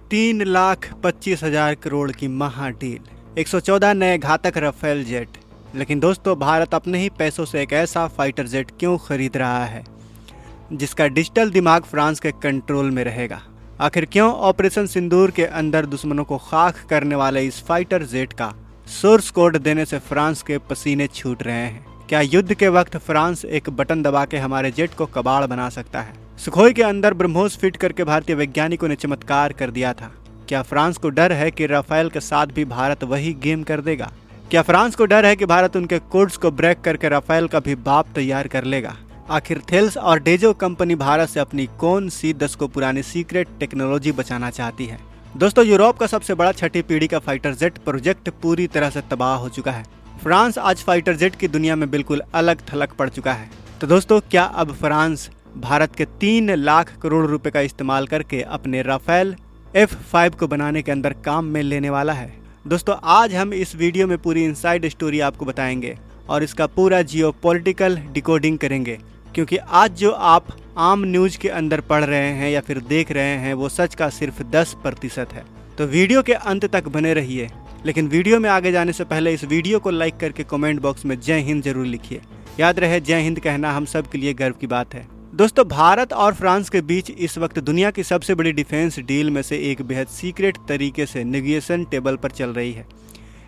3,25,000 करोड़ की महा डील, 114 नए घातक राफेल जेट। लेकिन दोस्तों, भारत अपने ही पैसों से एक ऐसा फाइटर जेट क्यों खरीद रहा है जिसका डिजिटल दिमाग फ्रांस के कंट्रोल में रहेगा? आखिर क्यों ऑपरेशन सिंदूर के अंदर दुश्मनों को खाक करने वाले इस फाइटर जेट का सोर्स कोड देने से फ्रांस के पसीने छूट रहे हैं? क्या युद्ध के वक्त फ्रांस एक बटन दबा के हमारे जेट को कबाड़ बना सकता है? सुखोई के अंदर ब्रह्मोस फिट करके भारतीय वैज्ञानिकों ने चमत्कार कर दिया था। क्या फ्रांस को डर है कि राफेल के साथ भी भारत वही गेम कर देगा? क्या फ्रांस को डर है कि भारत उनके कोड्स को ब्रेक करके राफेल का भी बाप तैयार कर लेगा? आखिर थेल्स और डेजो कंपनी भारत से अपनी कौन सी दशकों पुरानी सीक्रेट टेक्नोलॉजी बचाना चाहती है? दोस्तों, यूरोप का सबसे बड़ा छठी पीढ़ी का फाइटर जेट प्रोजेक्ट पूरी तरह से तबाह हो चुका है। फ्रांस आज फाइटर जेट की दुनिया में बिल्कुल अलग थलग पड़ चुका है। तो दोस्तों, क्या अब फ्रांस भारत के 3 लाख करोड़ रुपए का इस्तेमाल करके अपने राफेल F5 को बनाने के अंदर काम में लेने वाला है? दोस्तों, आज हम इस वीडियो में पूरी इनसाइड स्टोरी आपको बताएंगे और इसका पूरा जियोपॉलिटिकल डिकोडिंग करेंगे, क्योंकि आज जो आप आम न्यूज के अंदर पढ़ रहे हैं या फिर देख रहे हैं वो सच का सिर्फ 10% है। तो वीडियो के अंत तक बने रहिए। लेकिन वीडियो में आगे जाने से पहले इस वीडियो को लाइक करके कमेंट बॉक्स में जय हिंद जरूर लिखिए। याद रहे, जय हिंद कहना हम सब के लिए गर्व की बात है। दोस्तों, भारत और फ्रांस के बीच इस वक्त दुनिया की सबसे बड़ी डिफेंस डील में से एक बेहद सीक्रेट तरीके से नेगोशिएशन टेबल पर चल रही है।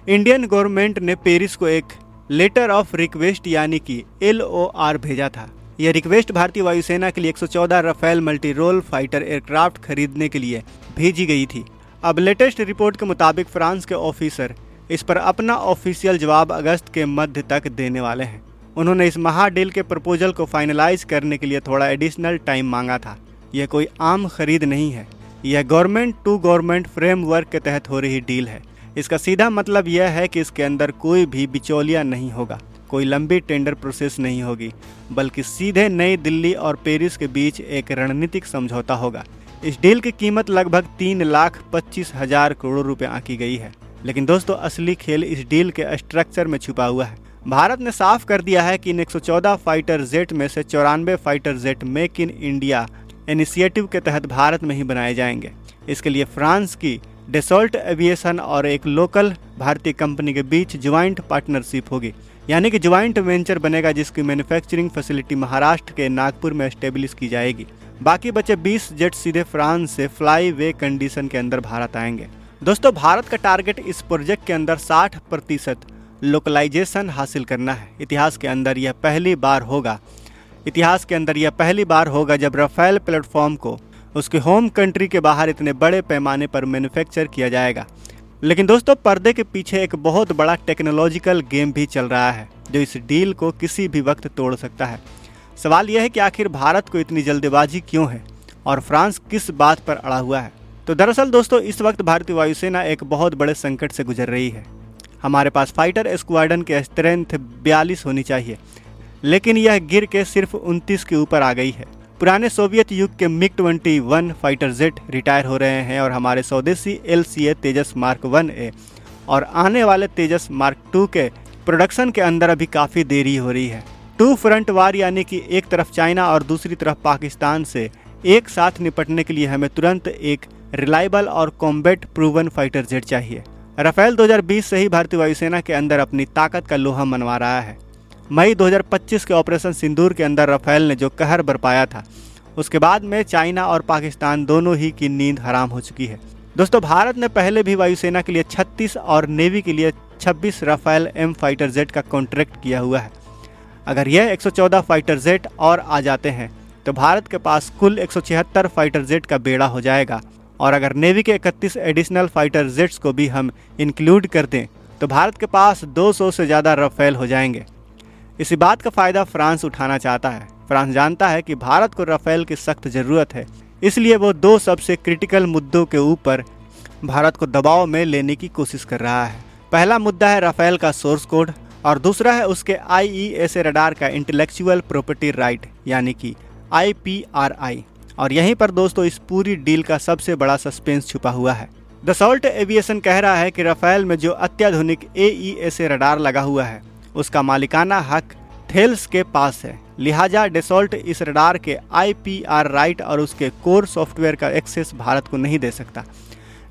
इंडियन गवर्नमेंट ने पेरिस को एक लेटर ऑफ रिक्वेस्ट यानी कि LOR भेजा था। यह रिक्वेस्ट भारतीय वायुसेना के लिए 114 Rafale multi role fighter aircraft खरीदने के लिए भेजी गई थी। अब लेटेस्ट रिपोर्ट के मुताबिक फ्रांस के ऑफिसर इस पर अपना ऑफिशियल जवाब अगस्त के मध्य तक देने वाले हैं। उन्होंने इस महा डील के प्रपोजल को फाइनलाइज करने के लिए थोड़ा एडिशनल टाइम मांगा था। यह कोई आम खरीद नहीं है, यह गवर्नमेंट टू गवर्नमेंट फ्रेमवर्क के तहत हो रही डील है। इसका सीधा मतलब यह है कि इसके अंदर कोई भी बिचौलिया नहीं होगा, कोई लंबी टेंडर प्रोसेस नहीं होगी, बल्कि सीधे नई दिल्ली और पेरिस के बीच एक रणनीतिक समझौता होगा। इस डील की कीमत लगभग 3,25,000 करोड़ रुपए आंकी गई है। लेकिन दोस्तों, असली खेल इस डील के स्ट्रक्चर में छुपा हुआ है। भारत ने साफ कर दिया है कि इन 114 फाइटर जेट में से 94 fighter jet make in India initiative के तहत भारत में ही बनाए जाएंगे। इसके लिए फ्रांस की डेसॉल्ट एविएशन और एक लोकल भारतीय कंपनी के बीच ज्वाइंट पार्टनरशिप होगी, यानी कि ज्वाइंट वेंचर बनेगा जिसकी मैन्युफैक्चरिंग फैसिलिटी महाराष्ट्र के नागपुर में एस्टेब्लिश की जाएगी। बाकी बचे 20 जेट सीधे फ्रांस से फ्लाई वे कंडीशन के अंदर भारत आएंगे। दोस्तों, भारत का टारगेट इस प्रोजेक्ट के अंदर 60% लोकलाइजेशन हासिल करना है। इतिहास के अंदर यह पहली बार होगा जब राफेल प्लेटफॉर्म को उसके होम कंट्री के बाहर इतने बड़े पैमाने पर मैन्युफैक्चर किया जाएगा। लेकिन दोस्तों, पर्दे के पीछे एक बहुत बड़ा टेक्नोलॉजिकल गेम भी चल रहा है जो इस डील को किसी भी वक्त तोड़ सकता है। सवाल यह है कि आखिर भारत को इतनी जल्दबाजी क्यों है और फ्रांस किस बात पर अड़ा हुआ है? तो दरअसल दोस्तों, इस वक्त भारतीय वायुसेना एक बहुत बड़े संकट से गुजर रही है। हमारे पास फाइटर स्क्वाड्रन की स्ट्रेंथ 42 होनी चाहिए, लेकिन यह गिर के सिर्फ 29 के ऊपर आ गई है। पुराने सोवियत युग के MiG-21 फाइटर जेट रिटायर हो रहे हैं और हमारे स्वदेशी LCA तेजस मार्क 1A और आने वाले तेजस मार्क 2 के प्रोडक्शन के अंदर अभी काफ़ी देरी हो रही है। 2 फ्रंट वार यानी कि एक तरफ चाइना और दूसरी तरफ पाकिस्तान से एक साथ निपटने के लिए हमें तुरंत एक रिलायबल और कॉम्बैट प्रूवन फाइटर जेट चाहिए। राफेल 2020 से ही भारतीय वायुसेना के अंदर अपनी ताकत का लोहा मनवा रहा है। मई 2025 के ऑपरेशन सिंदूर के अंदर राफेल ने जो कहर बरपाया था, उसके बाद में चाइना और पाकिस्तान दोनों ही की नींद हराम हो चुकी है। दोस्तों, भारत ने पहले भी वायुसेना के लिए 36 और नेवी के लिए 26 राफेल M फाइटर जेट का कॉन्ट्रैक्ट किया हुआ है। अगर यह 114 फाइटर जेट और आ जाते हैं तो भारत के पास कुल 176 फाइटर जेट का बेड़ा हो जाएगा। और अगर नेवी के 31 एडिशनल फाइटर जेट्स को भी हम इंक्लूड कर दें तो भारत के पास 200 से ज़्यादा राफेल हो जाएंगे। इसी बात का फ़ायदा फ्रांस उठाना चाहता है। फ्रांस जानता है कि भारत को राफेल की सख्त ज़रूरत है, इसलिए वो 2 सबसे क्रिटिकल मुद्दों के ऊपर भारत को दबाव में लेने की कोशिश कर रहा है। पहला मुद्दा है राफेल का सोर्स कोड और दूसरा है उसके IESA रडार का इंटेलेक्चुअल प्रॉपर्टी राइट यानी कि IPRI। और यहीं पर दोस्तों, इस पूरी डील का सबसे बड़ा सस्पेंस छुपा हुआ है। डेसॉल्ट एविएशन कह रहा है कि राफेल में जो अत्याधुनिक AESA रडार लगा हुआ है उसका मालिकाना हक थेल्स के पास है, लिहाजा डेसॉल्ट इस रडार के IPR राइट और उसके कोर सॉफ्टवेयर का एक्सेस भारत को नहीं दे सकता।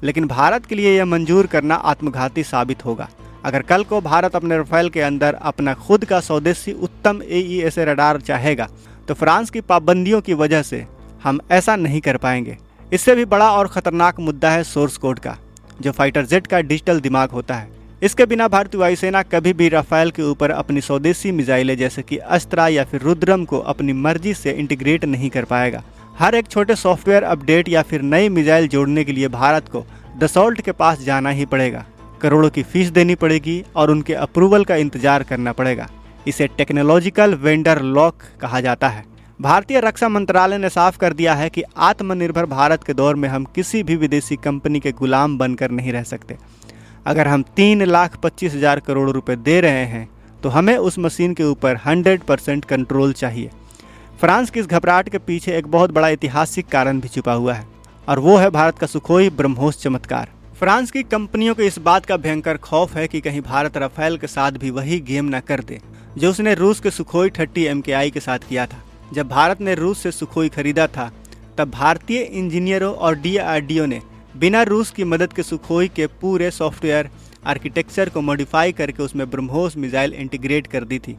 लेकिन भारत के लिए यह मंजूर करना आत्मघाती साबित होगा। अगर कल को भारत अपने राफेल के अंदर अपना खुद का स्वदेशी उत्तम AESA रडार चाहेगा तो फ्रांस की पाबंदियों की वजह से हम ऐसा नहीं कर पाएंगे। इससे भी बड़ा और खतरनाक मुद्दा है सोर्स कोड का, जो फाइटर जेट का डिजिटल दिमाग होता है। इसके बिना भारतीय वायुसेना कभी भी राफेल के ऊपर अपनी स्वदेशी मिसाइलें जैसे कि अस्त्रा या फिर रुद्रम को अपनी मर्जी से इंटीग्रेट नहीं कर पाएगा। हर एक छोटे सॉफ्टवेयर अपडेट या फिर नई मिसाइल जोड़ने के लिए भारत को दसॉल्ट के पास जाना ही पड़ेगा, करोड़ों की फीस देनी पड़ेगी और उनके अप्रूवल का इंतजार करना पड़ेगा। इसे टेक्नोलॉजिकल वेंडर लॉक कहा जाता है। भारतीय रक्षा मंत्रालय ने साफ कर दिया है कि आत्मनिर्भर भारत के दौर में हम किसी भी विदेशी कंपनी के गुलाम बनकर नहीं रह सकते। अगर हम 3,25,000 करोड़ रुपए दे रहे हैं तो हमें उस मशीन के ऊपर 100% कंट्रोल चाहिए। फ्रांस की इस घबराहट के पीछे एक बहुत बड़ा ऐतिहासिक कारण भी छुपा हुआ है और वो है भारत का सुखोई ब्रह्मोस चमत्कार। फ्रांस की कंपनियों को इस बात का भयंकर खौफ है कि कहीं भारत राफेल के साथ भी वही गेम न कर दे जो उसने रूस के सुखोई 30 MKI के साथ किया था। जब भारत ने रूस से सुखोई खरीदा था तब भारतीय इंजीनियरों और DRDO ने बिना रूस की मदद के सुखोई के पूरे सॉफ्टवेयर आर्किटेक्चर को मॉडिफाई करके उसमें ब्रह्मोस मिसाइल इंटीग्रेट कर दी थी।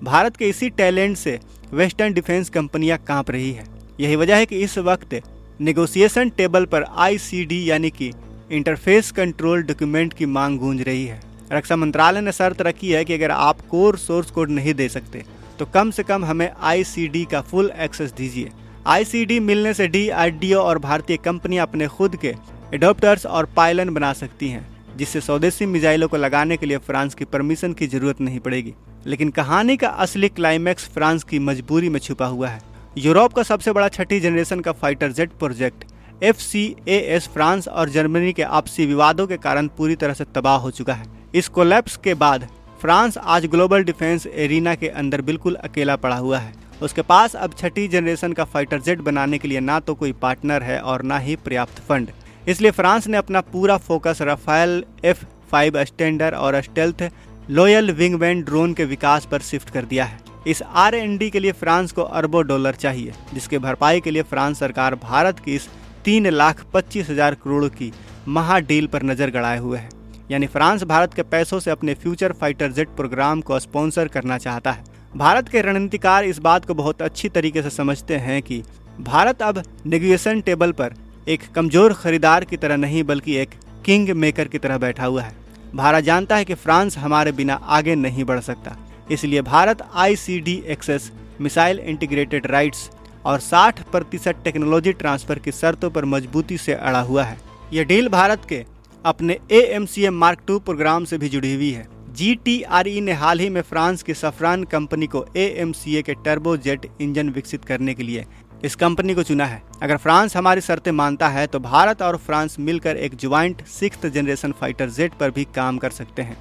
भारत के इसी टैलेंट से वेस्टर्न डिफेंस कंपनियां कांप रही है। यही वजह है कि इस वक्त नेगोशिएशन टेबल पर ICD यानी कि इंटरफेस कंट्रोल डॉक्यूमेंट की मांग गूंज रही है। रक्षा मंत्रालय ने शर्त रखी है कि अगर आप कोर सोर्स कोड नहीं दे सकते तो कम से कम हमें ICD का फुल एक्सेस दीजिए। ICD मिलने से DRDO और भारतीय कंपनियां अपने खुद के एडॉप्टर्स और पायलन बना सकती हैं, जिससे स्वदेशी मिसाइलों को लगाने के लिए फ्रांस की परमिशन की जरूरत नहीं पड़ेगी। लेकिन कहानी का असली क्लाइमैक्स फ्रांस की मजबूरी में छुपा हुआ है। यूरोप का सबसे बड़ा 6ठी जनरेशन का fighter jet project FCAS France और जर्मनी के आपसी विवादों के कारण पूरी तरह से तबाह हो चुका है। इस कोलैप्स के बाद फ्रांस आज ग्लोबल डिफेंस एरिना के अंदर बिल्कुल अकेला पड़ा हुआ है। उसके पास अब 6ठी जनरेशन का फाइटर जेट बनाने के लिए ना तो कोई पार्टनर है और ना ही पर्याप्त फंड। इसलिए फ्रांस ने अपना पूरा फोकस राफेल F5 स्टैंडर्ड और स्टेल्थ लॉयल विंगमैन ड्रोन के विकास पर शिफ्ट कर दिया है। इस R&D के लिए फ्रांस को अरबों डॉलर चाहिए, जिसके भरपाई के लिए फ्रांस सरकार भारत की इस 3,25,000 करोड़ की महा डील पर नजर गड़ाए हुए है। यानी फ्रांस भारत के पैसों से अपने फ्यूचर फाइटर जेट प्रोग्राम को स्पॉन्सर करना चाहता है। भारत के रणनीतिकार इस बात को बहुत अच्छी तरीके से समझते हैं कि भारत अब नेगोशिएशन टेबल पर एक कमजोर खरीदार की तरह नहीं बल्कि एक किंग मेकर की तरह बैठा हुआ है। भारत जानता है कि फ्रांस हमारे बिना आगे नहीं बढ़ सकता, इसलिए Bharat ICD access, missile integrated rights और 60% टेक्नोलॉजी ट्रांसफर की शर्तों पर मजबूती से अड़ा हुआ है। यह डील भारत के अपने AMCM Mark II प्रोग्राम से भी जुड़ी हुई है। GTRE ने हाल ही में फ्रांस की सफ्रान कंपनी को AMCA के टर्बो जेट इंजन विकसित करने के लिए इस कंपनी को चुना है। अगर फ्रांस हमारी शर्तें मानता है तो भारत और फ्रांस मिलकर एक joint 6th generation fighter jet पर भी काम कर सकते हैं,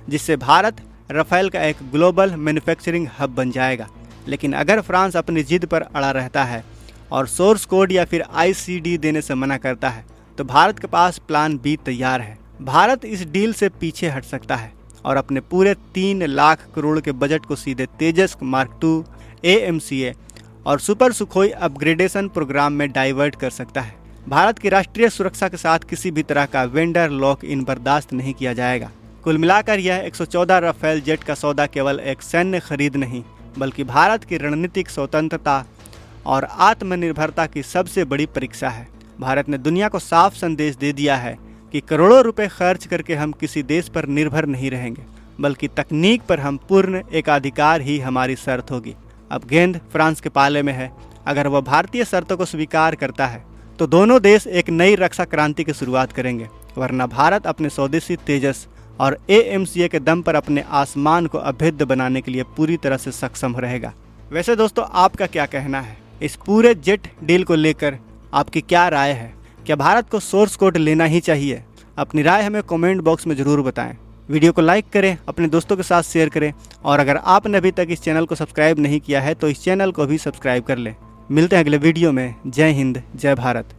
जिससे भारत राफेल का एक ग्लोबल मैन्युफैक्चरिंग हब बन जाएगा। लेकिन अगर फ्रांस अपनी जिद पर अड़ा रहता है और सोर्स कोड या फिर ICD देने से मना करता है तो भारत के पास प्लान B तैयार है। भारत इस डील से पीछे हट सकता है और अपने पूरे 3 लाख करोड़ के बजट को सीधे तेजस Mark II, AMCA और सुपर सुखोई अपग्रेडेशन प्रोग्राम में डाइवर्ट कर सकता है। भारत की राष्ट्रीय सुरक्षा के साथ किसी भी तरह का वेंडर लॉक इन बर्दाश्त नहीं किया जाएगा। कुल मिलाकर यह 114 राफेल जेट का सौदा केवल एक सैन्य खरीद नहीं बल्कि भारत की रणनीतिक स्वतंत्रता और आत्मनिर्भरता की सबसे बड़ी परीक्षा है। भारत ने दुनिया को साफ संदेश दे दिया है कि करोड़ों रुपए खर्च करके हम किसी देश पर निर्भर नहीं रहेंगे, बल्कि तकनीक पर हम पूर्ण एकाधिकार ही हमारी शर्त होगी। अब गेंद फ्रांस के पाले में है। अगर वह भारतीय शर्तों को स्वीकार करता है तो दोनों देश एक नई रक्षा क्रांति की शुरुआत करेंगे, वरना भारत अपने स्वदेशी तेजस और AMCA के दम पर अपने आसमान को अभेद्य बनाने के लिए पूरी तरह से सक्षम रहेगा। वैसे दोस्तों, आपका क्या कहना है इस पूरे जेट डील को लेकर? आपकी क्या राय है? क्या भारत को सोर्स कोड लेना ही चाहिए? अपनी राय हमें कमेंट बॉक्स में ज़रूर बताएं। वीडियो को लाइक करें, अपने दोस्तों के साथ शेयर करें और अगर आपने अभी तक इस चैनल को सब्सक्राइब नहीं किया है तो इस चैनल को भी सब्सक्राइब कर लें। मिलते हैं अगले वीडियो में। जय हिंद, जय भारत।